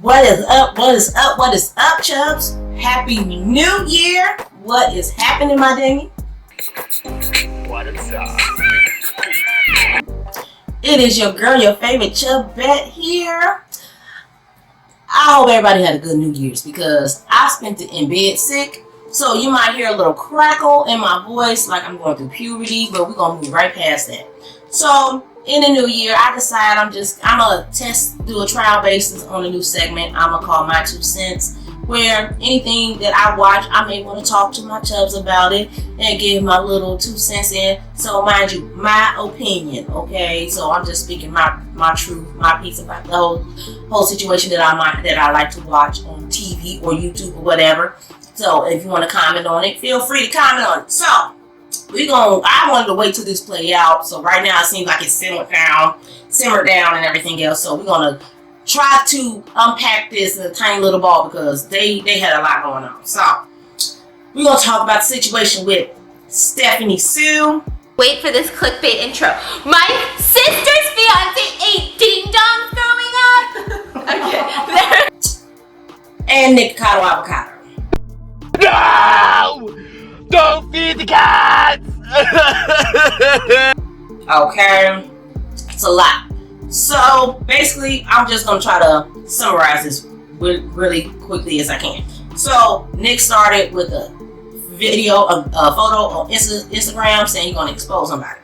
What is up? What is up? What is up, Chubs? Happy New Year! What is happening, my dingy? What is up? It is your girl, your favorite Chubette here. I hope everybody had a good New Year's because I spent it in bed sick. So you might hear a little crackle in my voice like I'm going through puberty, but we're going to move right past that. So in the new year, I decide I'm going to do a trial basis on a new segment I'm going to call My 2 Cents, where anything that I watch, I may want to talk to my chubs about it and give my little 2 cents in. So mind you, my opinion, okay? So I'm just speaking my truth, my piece about the whole situation that I like to watch on TV or YouTube or whatever. So if you want to comment on it, feel free to comment on it. So I wanted to wait till this play out. So right now it seems like it's simmered down and everything else. So we're gonna try to unpack this in a tiny little ball because they had a lot going on. So we're gonna talk about the situation with Stephanie Soo. Wait for this clickbait intro. My sister's fiance ate ding dong throwing up. Okay. And Nikocado Avocado. No! Don't feed the cats! Okay, it's a lot. So basically, I'm just gonna try to summarize this really quickly as I can. So Nick started with a photo on Instagram saying he's gonna expose somebody.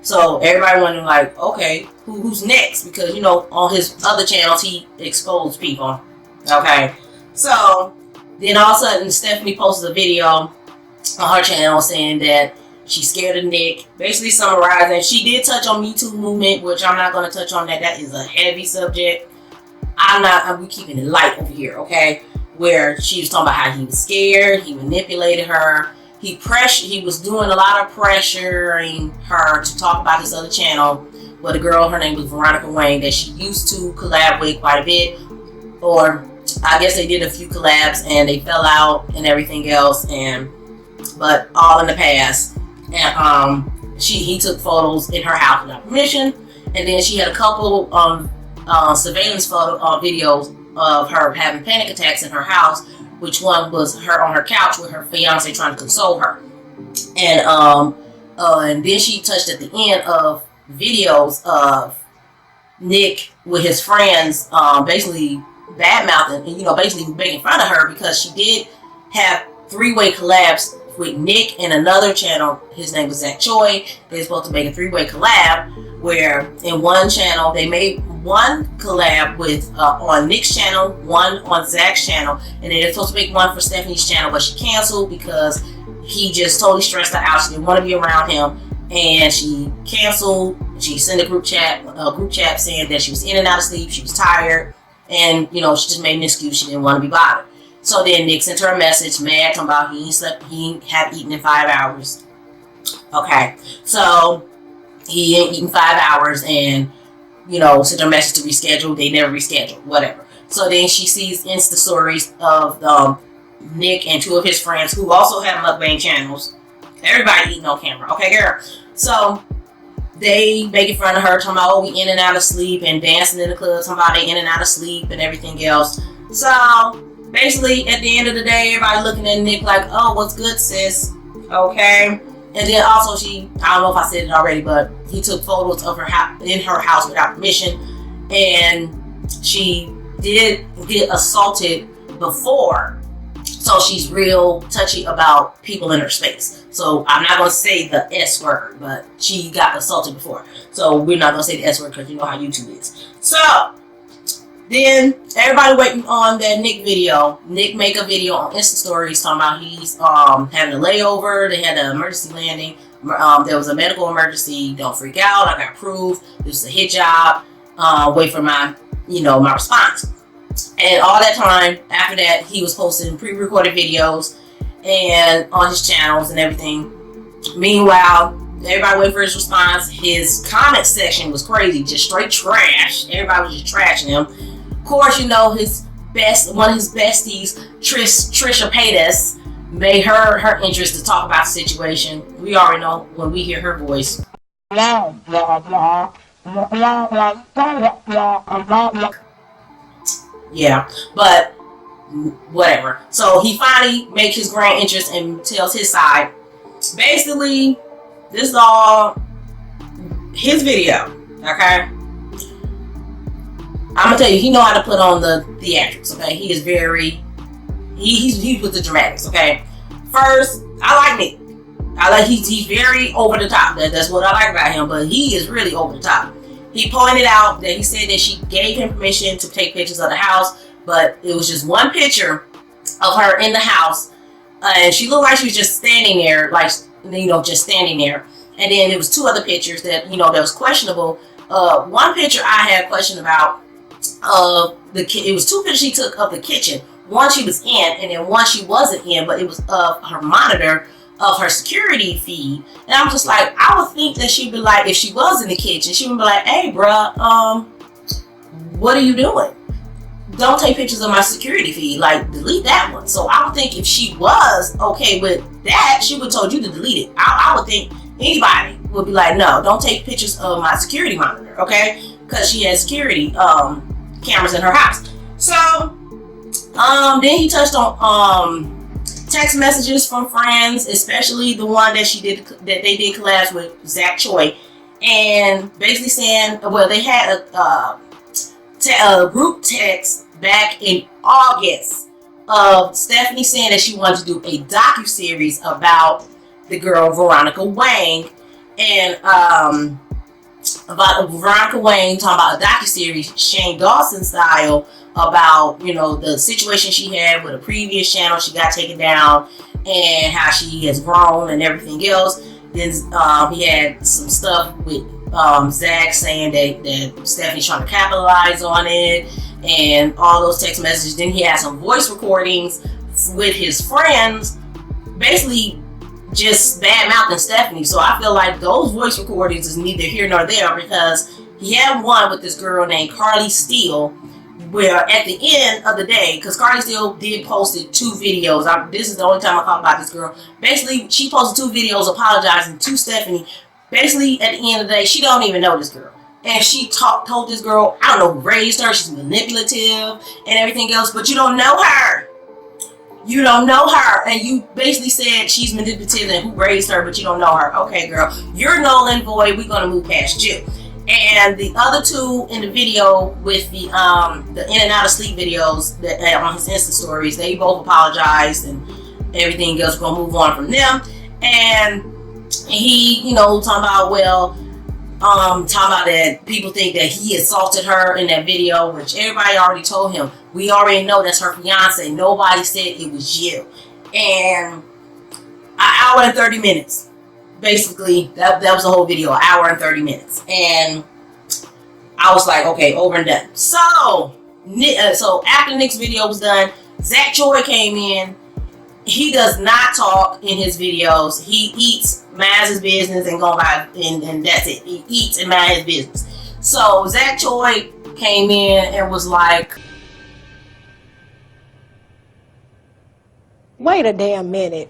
So everybody wondering like, okay, who's next? Because you know on his other channels he exposed people. Okay, so then all of a sudden Stephanie posted a video on her channel saying that she's scared of Nick, basically summarizing. She did touch on Me Too movement, which I'm not going to touch on that. That is a heavy subject. We keeping it light over here, okay? Where she was talking about how he was scared, he manipulated her, he was doing a lot of pressuring her to talk about his other channel with a girl, her name was Veronica that she used to collab with quite a bit, or I guess they did a few collabs and they fell out and everything else, but all in the past. And he took photos in her house without permission, and then she had a couple surveillance videos of her having panic attacks in her house, which one was her on her couch with her fiance trying to console her, and then she touched at the end of videos of Nick with his friends basically bad-mouthing and basically making fun of her because she did have 3-way collabs with Nick and another channel. His name was Zach Choi. They were supposed to make a 3-way collab where in one channel they made one collab with on Nick's channel, one on Zach's channel, and they were supposed to make one for Stephanie's channel, but she canceled because he just totally stressed her out. She didn't want to be around him, and she canceled. She sent a group chat saying that she was in and out of sleep, she was tired, and she just made an excuse. She didn't want to be bothered. So then Nick sent her a message, mad, talking about he had eaten in 5 hours. Okay, so he ain't eaten 5 hours and, sent her a message to reschedule. They never rescheduled, whatever. So then she sees Insta stories of Nick and 2 of his friends who also have mukbang channels. Everybody eating on camera, okay, girl? So they making fun of her, talking about, we in and out of sleep, and dancing in the club, talking about they in and out of sleep and everything else. So basically, at the end of the day, everybody looking at Nick like, oh, what's good, sis? Okay. And then also I don't know if I said it already, but he took photos of her in her house without permission. And she did get assaulted before. So she's real touchy about people in her space. So I'm not going to say the S word, but she got assaulted before. So we're not going to say the S word because you know how YouTube is. So then everybody waiting on that Nick video. Nick make a video on Insta stories talking about he's having a layover. They had an emergency landing. There was a medical emergency. Don't freak out. I got proof. This is a hit job. Wait for my my response. And all that time after that, he was posting pre-recorded videos and on his channels and everything. Meanwhile, everybody waiting for his response. His comment section was crazy, just straight trash. Everybody was just trashing him. Of course, one of his besties, Trisha Paytas, made her interest to talk about the situation. We already know when we hear her voice. Blah, blah, blah. Yeah, but whatever. So he finally makes his grand entrance and tells his side. Basically, this is all his video. Okay, I'm gonna tell you, he know how to put on the theatrics. Okay, he is very he with the dramatics. Okay, first, I like Nick. He's very over the top. That's what I like about him. But he is really over the top. He pointed out that he said that she gave him permission to take pictures of the house, but it was just one picture of her in the house, and she looked like she was just standing there, like, just standing there. And then there was two other pictures that that was questionable. One picture I had a question about. It was two pictures she took of the kitchen. One she was in, and then one she wasn't in, but it was of her monitor of her security feed. And I'm just like, I would think that she'd be like, if she was in the kitchen, she would be like, hey bruh, what are you doing? Don't take pictures of my security feed, like delete that one. So I would think if she was okay with that, she would have told you to delete it. I would think anybody would be like, no, don't take pictures of my security monitor, okay? Because she has security cameras in her house. So then he touched on text messages from friends, especially the one that they did collabs with Zach Choi, and basically saying, well, they had a group text back in August of Stephanie saying that she wanted to do a docu-series about the girl Veronica Wang, and about Veronica Wang talking about a docu-series Shane Dawson style about the situation she had with a previous channel she got taken down, and how she has grown and everything else. Then he had some stuff with Zach saying that Stephanie's trying to capitalize on it, and all those text messages. Then he had some voice recordings with his friends, basically just bad mouthing Stephanie. So I feel like those voice recordings is neither here nor there, because he had one with this girl named Carly Steele, where at the end of the day, because Carly Steele did posted 2 videos. This is the only time I talk about this girl. Basically, she posted 2 videos apologizing to Stephanie. Basically, at the end of the day, she don't even know this girl. And she told this girl, I don't know who raised her, she's manipulative and everything else, but you don't know her. You don't know her. And you basically said she's manipulative and who raised her, but you don't know her. Okay, girl, you're null and void. We're going to move past you. And the other 2 in the video with the in and out of sleep videos that on his Insta stories, they both apologized and everything else. We're gonna move on from them. And he, talking about, talking about that people think that he assaulted her in that video, which everybody already told him. We already know that's her fiance. Nobody said it was you. And an hour and 30 minutes. Basically, that was the whole video, an hour and 30 minutes. And I was like, okay, over and done. So after Nick's video was done, Zach Choi came in. He does not talk in his videos. He eats, minds his business, and and that's it. He eats and minds his business. So Zach Choi came in and was like, wait a damn minute.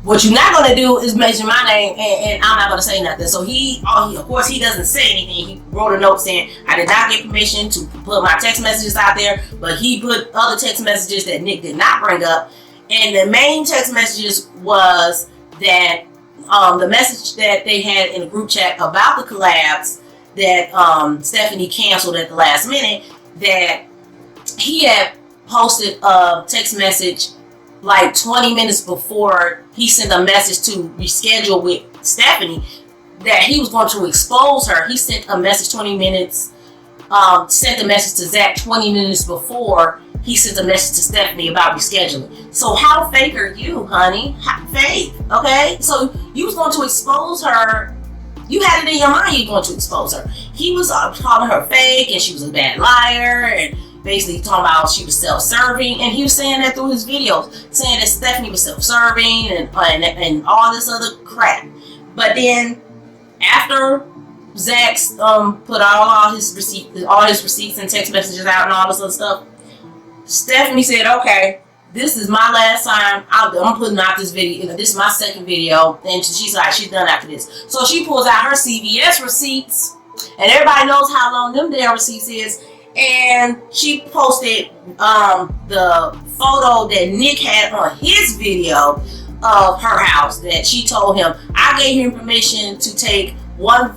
what you're not gonna do is mention my name, and I'm not gonna say nothing. So of course, he doesn't say anything. He wrote a note saying, I did not get permission to put my text messages out there, but he put other text messages that Nick did not bring up. And the main text messages was that the message that they had in the group chat about the collabs that Stephanie canceled at the last minute, that he had posted a text message like 20 minutes before he sent a message to reschedule with Stephanie, that he was going to expose her. He sent a message 20 minutes, sent a message to Zach 20 minutes before he sent a message to Stephanie about rescheduling. So how fake are you, honey? How fake, okay? So you was going to expose her. You had it in your mind you were going to expose her. He was calling her fake, and she was a bad liar, and basically talking about she was self-serving, and he was saying that through his videos, saying that Stephanie was self-serving and all this other crap. But then after Zach's put all his receipts and text messages out and all this other stuff, Stephanie said, okay, this is my last time. I'm putting out this video. This is my second video, and she's like, she's done after this. So she pulls out her CVS receipts, and everybody knows how long them damn receipts is. And she posted the photo that Nick had on his video of her house, that she told him, I gave him permission to take one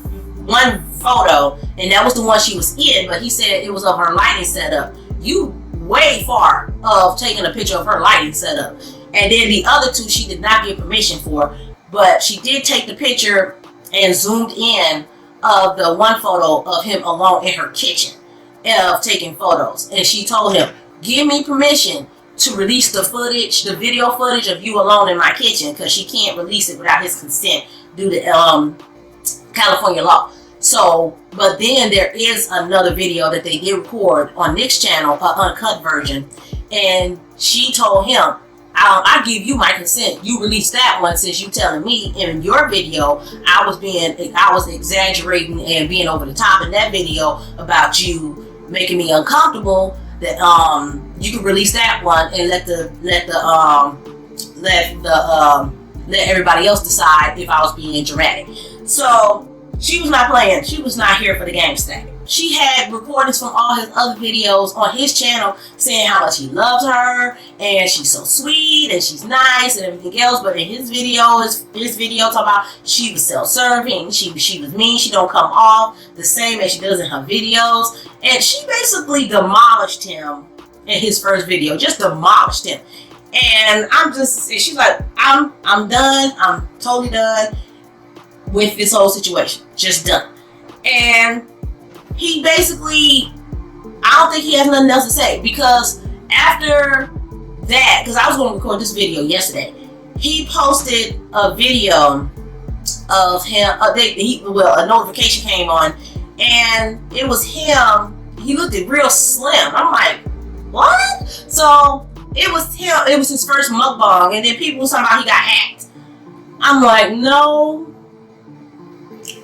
photo, and that was the one she was in, but he said it was of her lighting setup. You way far of taking a picture of her lighting setup. And then the other two she did not get permission for, but she did take the picture and zoomed in of the one photo of him alone in her kitchen of taking photos. And she told him, give me permission to release the footage, the video footage of you alone in my kitchen, because she can't release it without his consent due to California law. So, but then there is another video that they did record on Nick's channel, an uncut version, and she told him, I give you my consent. You release that one, since you telling me in your video I was exaggerating and being over the top in that video about you making me uncomfortable. That you can release that one and let everybody else decide if I was being dramatic. So she was not playing. She was not here for the game stack. She had recordings from all his other videos on his channel saying how much he loves her and she's so sweet and she's nice and everything else. But in his video talking about she was self-serving, she was mean, she don't come off the same as she does in her videos. And she basically demolished him in his first video, just demolished him. And she's like, I'm done. I'm totally done with this whole situation. Just done. And he basically, I don't think he has nothing else to say, because after that, because I was going to record this video yesterday, he posted a video of him, a notification came on, and it was him. He looked real slim. I'm like, what? So it was him. It was his first mukbang, and then people were talking about he got hacked. I'm like, no.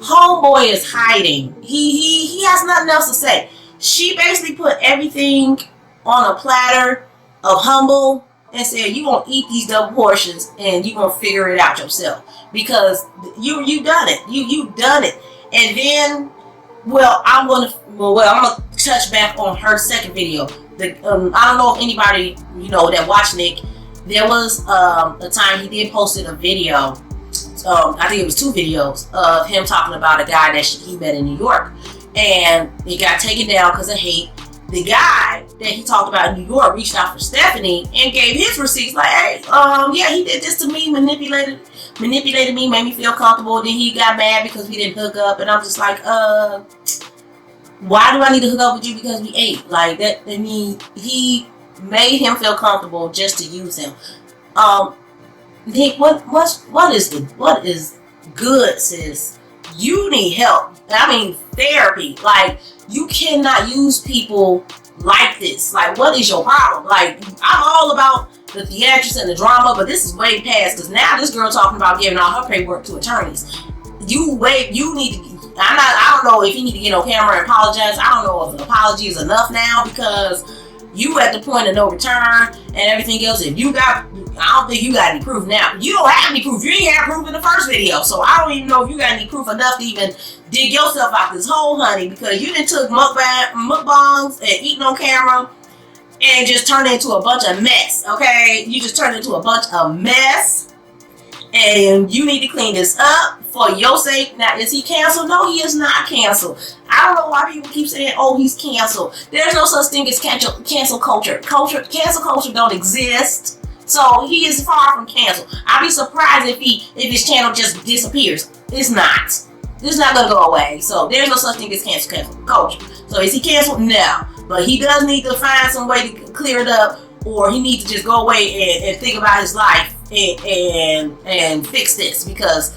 Homeboy is hiding. He has nothing else to say. She basically put everything on a platter of humble and said, you gonna eat these double portions and you gonna figure it out yourself, because you done it. You done it. And then, I'm gonna touch back on her second video. I don't know if anybody that watched Nick. There was a time he did posted a video. I think it was 2 videos of him talking about a guy that he met in New York, and it got taken down because of hate. The guy that he talked about in New York reached out for Stephanie and gave his receipts, like, hey, yeah, he did this to me, manipulated me, made me feel comfortable. Then he got mad because we didn't hook up, and I'm just like, why do I need to hook up with you because we ate? Like that. I mean, he made him feel comfortable just to use him. Nick, what is good, sis? You need help. I mean, therapy. Like, you cannot use people like this. Like, what is your problem? Like, I'm all about the theatrics and the drama, but this is way past, because now this girl talking about giving all her paperwork to attorneys. You need to. I don't know if you need to get on camera and apologize. I don't know if an apology is enough now, because you at the point of no return and everything else. I don't think you got any proof now. You don't have any proof. You ain't have proof in the first video. So I don't even know if you got any proof enough to even dig yourself out this hole, honey, because you done took mukbangs and eating on camera and just turned it into a bunch of mess, okay? You just turned it into a bunch of mess, and you need to clean this up for your sake. Now, is he canceled? No, he is not canceled. I don't know why people keep saying, oh, he's canceled. There's no such thing as cancel culture. Cancel culture don't exist. So he is far from canceled. I'd be surprised if his channel just disappears. It's not. It's not gonna go away. So there's no such thing as cancel culture. So is he canceled? No. But he does need to find some way to clear it up, or he needs to just go away and think about his life and fix this, because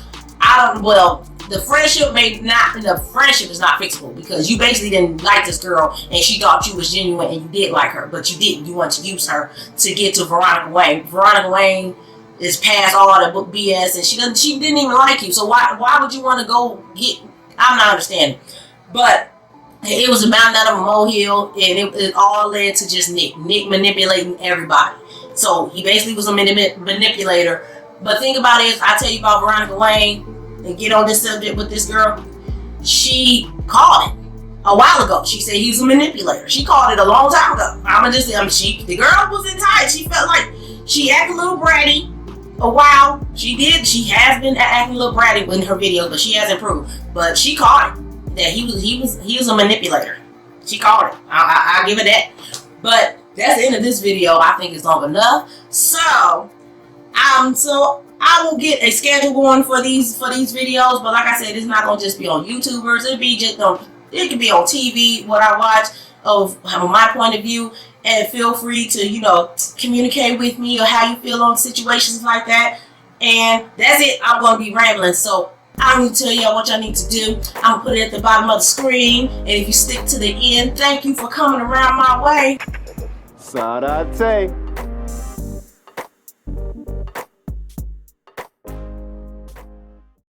the friendship is not fixable, because you basically didn't like this girl and she thought you was genuine and you did like her, but you didn't. You wanted to use her to get to Veronica Wayne. Veronica Wayne is past all that book BS, and she didn't even like you. So why would you want to go get? I'm not understanding. But it was a mountain out of a molehill, and it all led to just Nick manipulating everybody. So he basically was a manipulator. But think about it, I tell you about Veronica Wayne and get on this subject with this girl. She called it. a while ago. She said he was a manipulator. She called it a long time ago. The girl was entitled. She felt like she acted a little bratty a while. She has been acting a little bratty in her videos, but she has improved. But she called it that he was a manipulator. She called it. I'll give it that. But that's the end of this video. I think it's long enough. So I will get a schedule going for these videos. But like I said, it's not gonna just be on YouTubers. It could be on TV, what I watch of my point of view. And feel free to, communicate with me or how you feel on situations like that. And that's it. I'm going to be rambling. So I'm going to tell y'all what y'all need to do. I'm going to put it at the bottom of the screen. And if you stick to the end, thank you for coming around my way. Sarate.